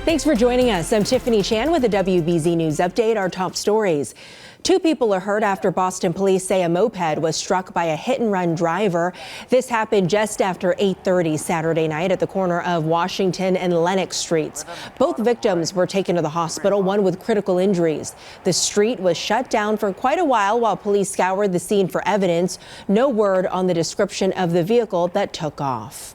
Thanks for joining us. I'm Tiffany Chan with a WBZ News Update. Our top stories. 2 people are hurt after Boston police say a moped was struck by a hit-and-run driver. This happened just after 8:30 Saturday night at the corner of Washington and Lenox Streets. Both victims were taken to the hospital, one with critical injuries. The street was shut down for quite a while police scoured the scene for evidence. No word on the description of the vehicle that took off.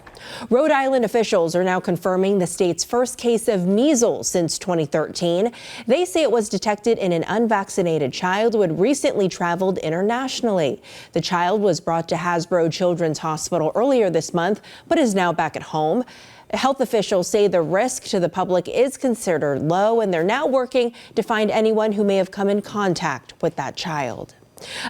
Rhode Island officials are now confirming the state's first case of measles since 2013. They say it was detected in an unvaccinated child who had recently traveled internationally. The child was brought to Hasbro Children's Hospital earlier this month, but is now back at home. Health officials say the risk to the public is considered low, and they're now working to find anyone who may have come in contact with that child.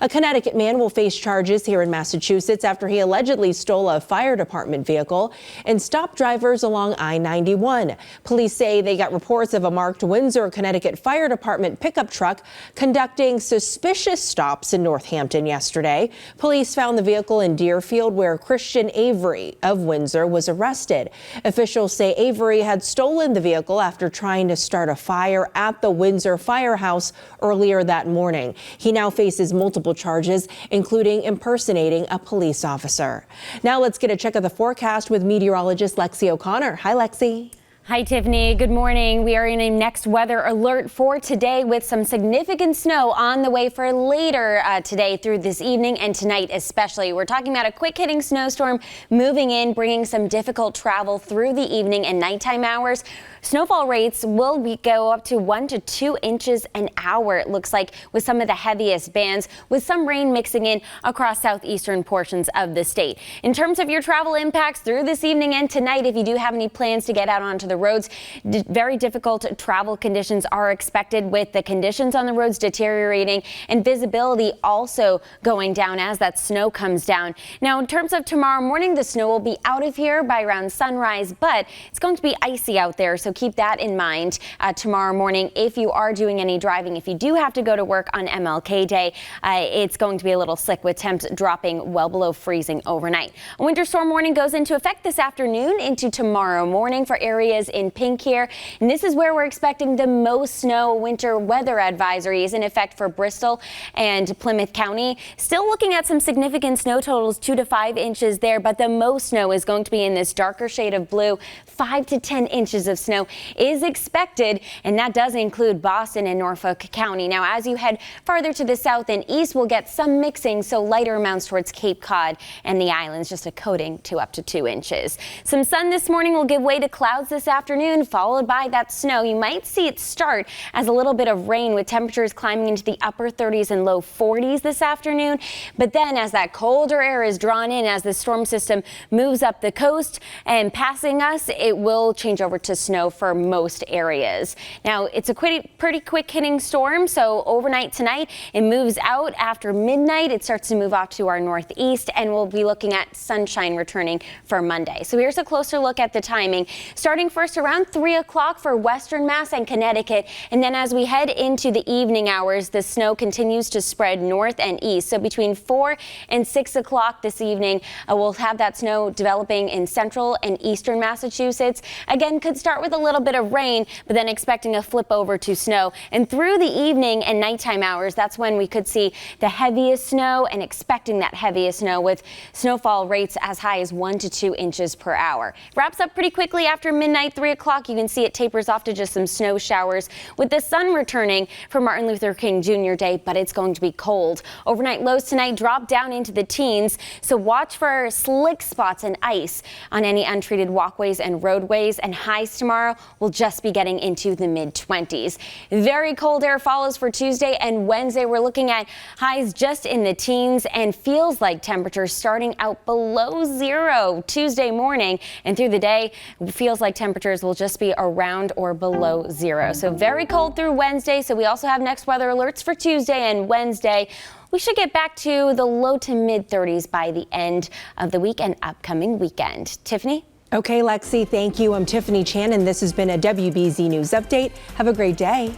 A Connecticut man will face charges here in Massachusetts after he allegedly stole a fire department vehicle and stopped drivers along I-91. Police say they got reports of a marked Windsor, Connecticut Fire Department pickup truck conducting suspicious stops in Northampton yesterday. Police found the vehicle in Deerfield, where Christian Avery of Windsor was arrested. Officials say Avery had stolen the vehicle after trying to start a fire at the Windsor Firehouse earlier that morning. He now faces multiple charges, including impersonating a police officer. Now let's get a check of the forecast with meteorologist Lexi O'Connor. Hi, Lexi. Hi, Tiffany. Good morning. We are in a next weather alert for today with some significant snow on the way for later today through this evening and tonight especially. We're talking about a quick hitting snowstorm moving in, bringing some difficult travel through the evening and nighttime hours. Snowfall rates will go up to 1 to 2 inches an hour, it looks like, with some of the heaviest bands, with some rain mixing in across southeastern portions of the state. In terms of your travel impacts through this evening and tonight, if you do have any plans to get out onto the roads, very difficult travel conditions are expected, with the conditions on the roads deteriorating and visibility also going down as that snow comes down. Now, in terms of tomorrow morning, the snow will be out of here by around sunrise, but it's going to be icy out there, so keep that in mind tomorrow morning if you are doing any driving. If you do have to go to work on MLK Day, it's going to be a little slick with temps dropping well below freezing overnight. A winter storm warning goes into effect this afternoon into tomorrow morning for areas in pink here, and this is where we're expecting the most snow. Winter weather advisory is in effect for Bristol and Plymouth County. Still looking at some significant snow totals, 2 to 5 inches there, but the most snow is going to be in this darker shade of blue. 5 to 10 inches of snow is expected, and that does include Boston and Norfolk County. Now, as you head farther to the south and east, we'll get some mixing, so lighter amounts towards Cape Cod and the islands, just a coating to up to 2 inches. Some sun this morning will give way to clouds this afternoon, followed by that snow. You might see it start as a little bit of rain, with temperatures climbing into the upper 30s and low 40s this afternoon. But then as that colder air is drawn in, as the storm system moves up the coast and passing us, it will change over to snow for most areas. Now, it's a pretty quick hitting storm, so overnight tonight it moves out. After midnight it starts to move off to our northeast, and we'll be looking at sunshine returning for Monday. So here's a closer look at the timing. Starting first around 3 o'clock for western Mass and Connecticut, and then as we head into the evening hours, the snow continues to spread north and east. So between 4 and 6 o'clock this evening, we'll have that snow developing in central and eastern Massachusetts. Again, could start with a little bit of rain, but then expecting a flip over to snow. And through the evening and nighttime hours, that's when we could see the heaviest snow, and expecting that heaviest snow with snowfall rates as high as 1 to 2 inches per hour. Wraps up pretty quickly after midnight, 3 o'clock. You can see it tapers off to just some snow showers, with the sun returning for Martin Luther King Jr. Day, but it's going to be cold. Overnight lows tonight drop down into the teens, so watch for slick spots and ice on any untreated walkways and roadways, and highs tomorrow will just be getting into the mid-20s. Very cold air follows for Tuesday and Wednesday. We're looking at highs just in the teens, and feels like temperatures starting out below zero Tuesday morning, and through the day feels like temperatures will just be around or below zero. So very cold through Wednesday. So we also have next weather alerts for Tuesday and Wednesday. We should get back to the low to mid 30s by the end of the week and upcoming weekend. Tiffany? Okay, Lexi, thank you. I'm Tiffany Chan, and this has been a WBZ News Update. Have a great day.